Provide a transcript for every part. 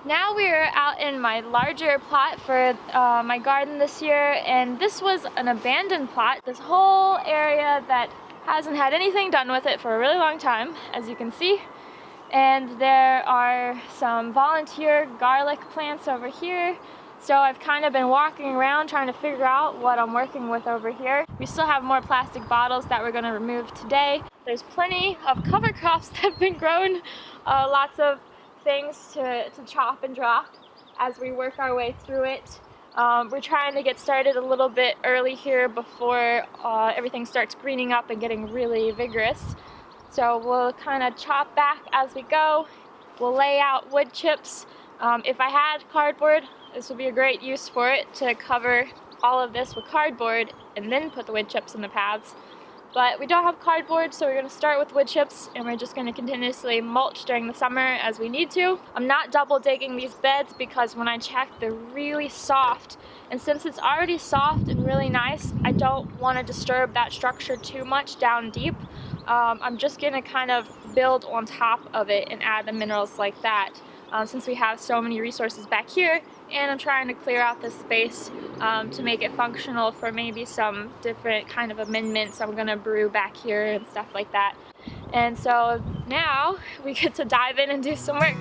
Now we are out in my larger plot for my garden this year, and this was an abandoned plot. This whole area that hasn't had anything done with it for a really long time, as you can see. And there are some volunteer garlic plants over here. So I've kind of been walking around trying to figure out what I'm working with over here. We still have more plastic bottles that we're going to remove today. There's plenty of cover crops that have been grown, lots of things to chop and drop as we work our way through it. We're trying to get started a little bit early here before everything starts greening up and getting really vigorous. So we'll kind of chop back as we go. We'll lay out wood chips. If I had cardboard, this would be a great use for it, to cover all of this with cardboard and then put the wood chips in the paths. But we don't have cardboard, so we're going to start with wood chips, and we're just going to continuously mulch during the summer as we need to. I'm not double digging these beds because when I checked, they're really soft. And since it's already soft and really nice, I don't want to disturb that structure too much down deep. I'm just going to kind of build on top of it and add the minerals like that, since we have so many resources back here, and I'm trying to clear out this space to make it functional for maybe some different kind of amendments I'm going to brew back here and stuff like that. And so now we get to dive in and do some work.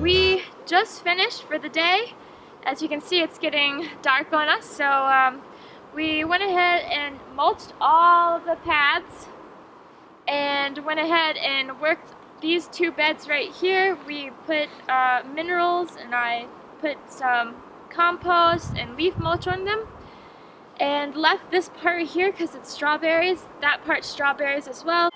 We just finished for the day. As you can see, it's getting dark on us, so we went ahead and mulched all of the paths and went ahead and worked these two beds right here. We put minerals, and I put some compost and leaf mulch on them, and left this part here because it's strawberries, that part's strawberries as well.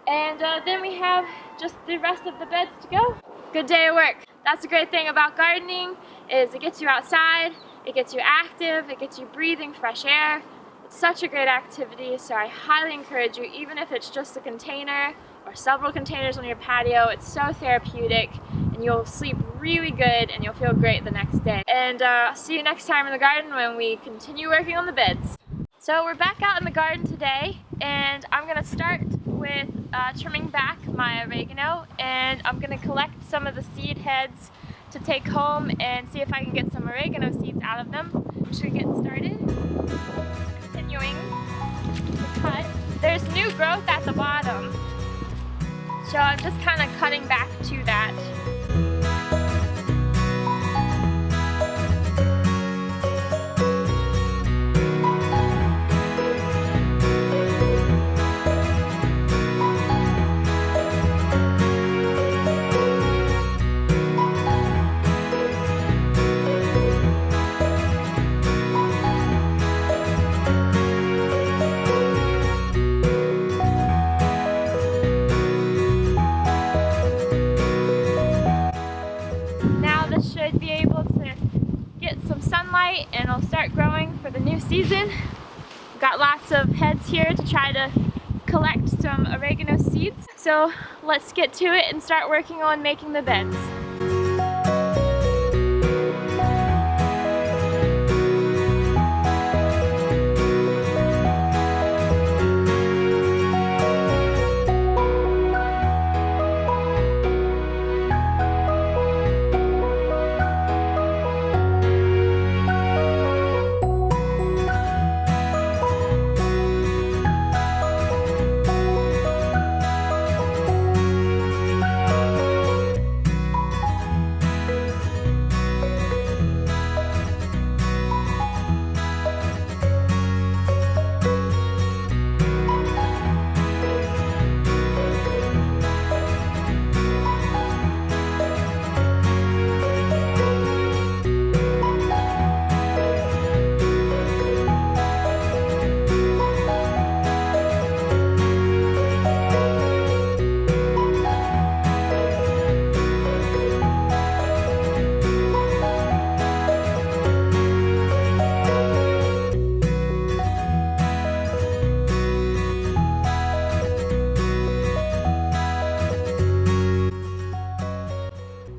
And then we have just the rest of the beds to go. Good day of work. That's the great thing about gardening, is it gets you outside, it gets you active, it gets you breathing fresh air. It's such a great activity, so I highly encourage you, even if it's just a container or several containers on your patio. It's so therapeutic, and you'll sleep really good and you'll feel great the next day. And I'll see you next time in the garden when we continue working on the beds. So we're back out in the garden today, and I'm going to start with trimming back my oregano, and I'm going to collect some of the seed heads to take home and see if I can get some oregano seeds out of them. I'm just going to get started. Continuing to cut. There's new growth at the bottom, so I'm just kind of cutting back to that. Should be able to get some sunlight, and it'll start growing for the new season. We've got lots of heads here to try to collect some oregano seeds. So let's get to it and start working on making the beds.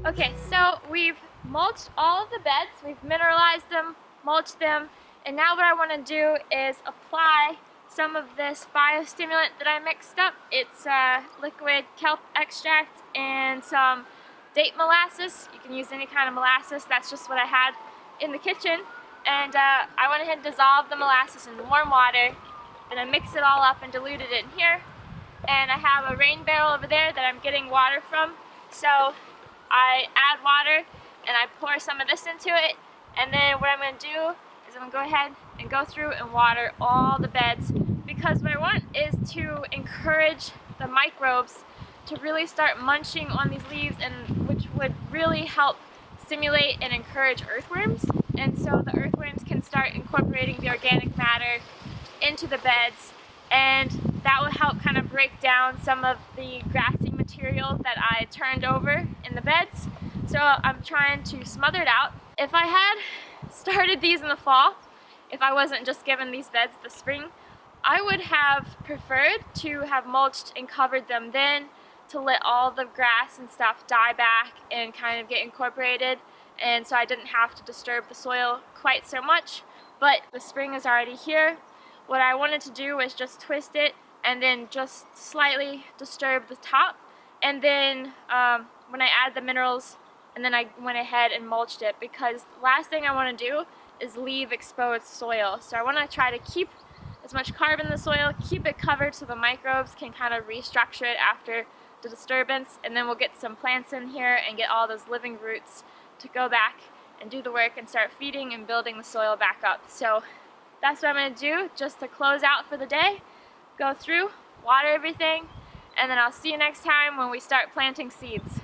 Okay, so we've mulched all of the beds, we've mineralized them, mulch them, and now what I want to do is apply some of this biostimulant that I mixed up. It's liquid kelp extract and some date molasses. You can use any kind of molasses, that's just what I had in the kitchen. And I went ahead and dissolved the molasses in warm water, then I mixed it all up and diluted it in here. And I have a rain barrel over there that I'm getting water from. So I add water and I pour some of this into it, and then what I'm going to do is I'm going to go ahead and go through and water all the beds, because what I want is to encourage the microbes to really start munching on these leaves, and which would really help stimulate and encourage earthworms. And so the earthworms can start incorporating the organic matter into the beds, and that will help kind of break down some of the grassy material that I turned over in the beds. So I'm trying to smother it out. If I had started these in the fall, if I wasn't just given these beds the spring, I would have preferred to have mulched and covered them then, to let all the grass and stuff die back and kind of get incorporated, and so I didn't have to disturb the soil quite so much. But the spring is already here. What I wanted to do was just twist it and then just slightly disturb the top, and then when I add the minerals, and then I went ahead and mulched it, because the last thing I want to do is leave exposed soil. So I want to try to keep as much carbon in the soil, keep it covered so the microbes can kind of restructure it after the disturbance, and then we'll get some plants in here and get all those living roots to go back and do the work and start feeding and building the soil back up. So that's what I'm going to do just to close out for the day. Go through, water everything, and then I'll see you next time when we start planting seeds.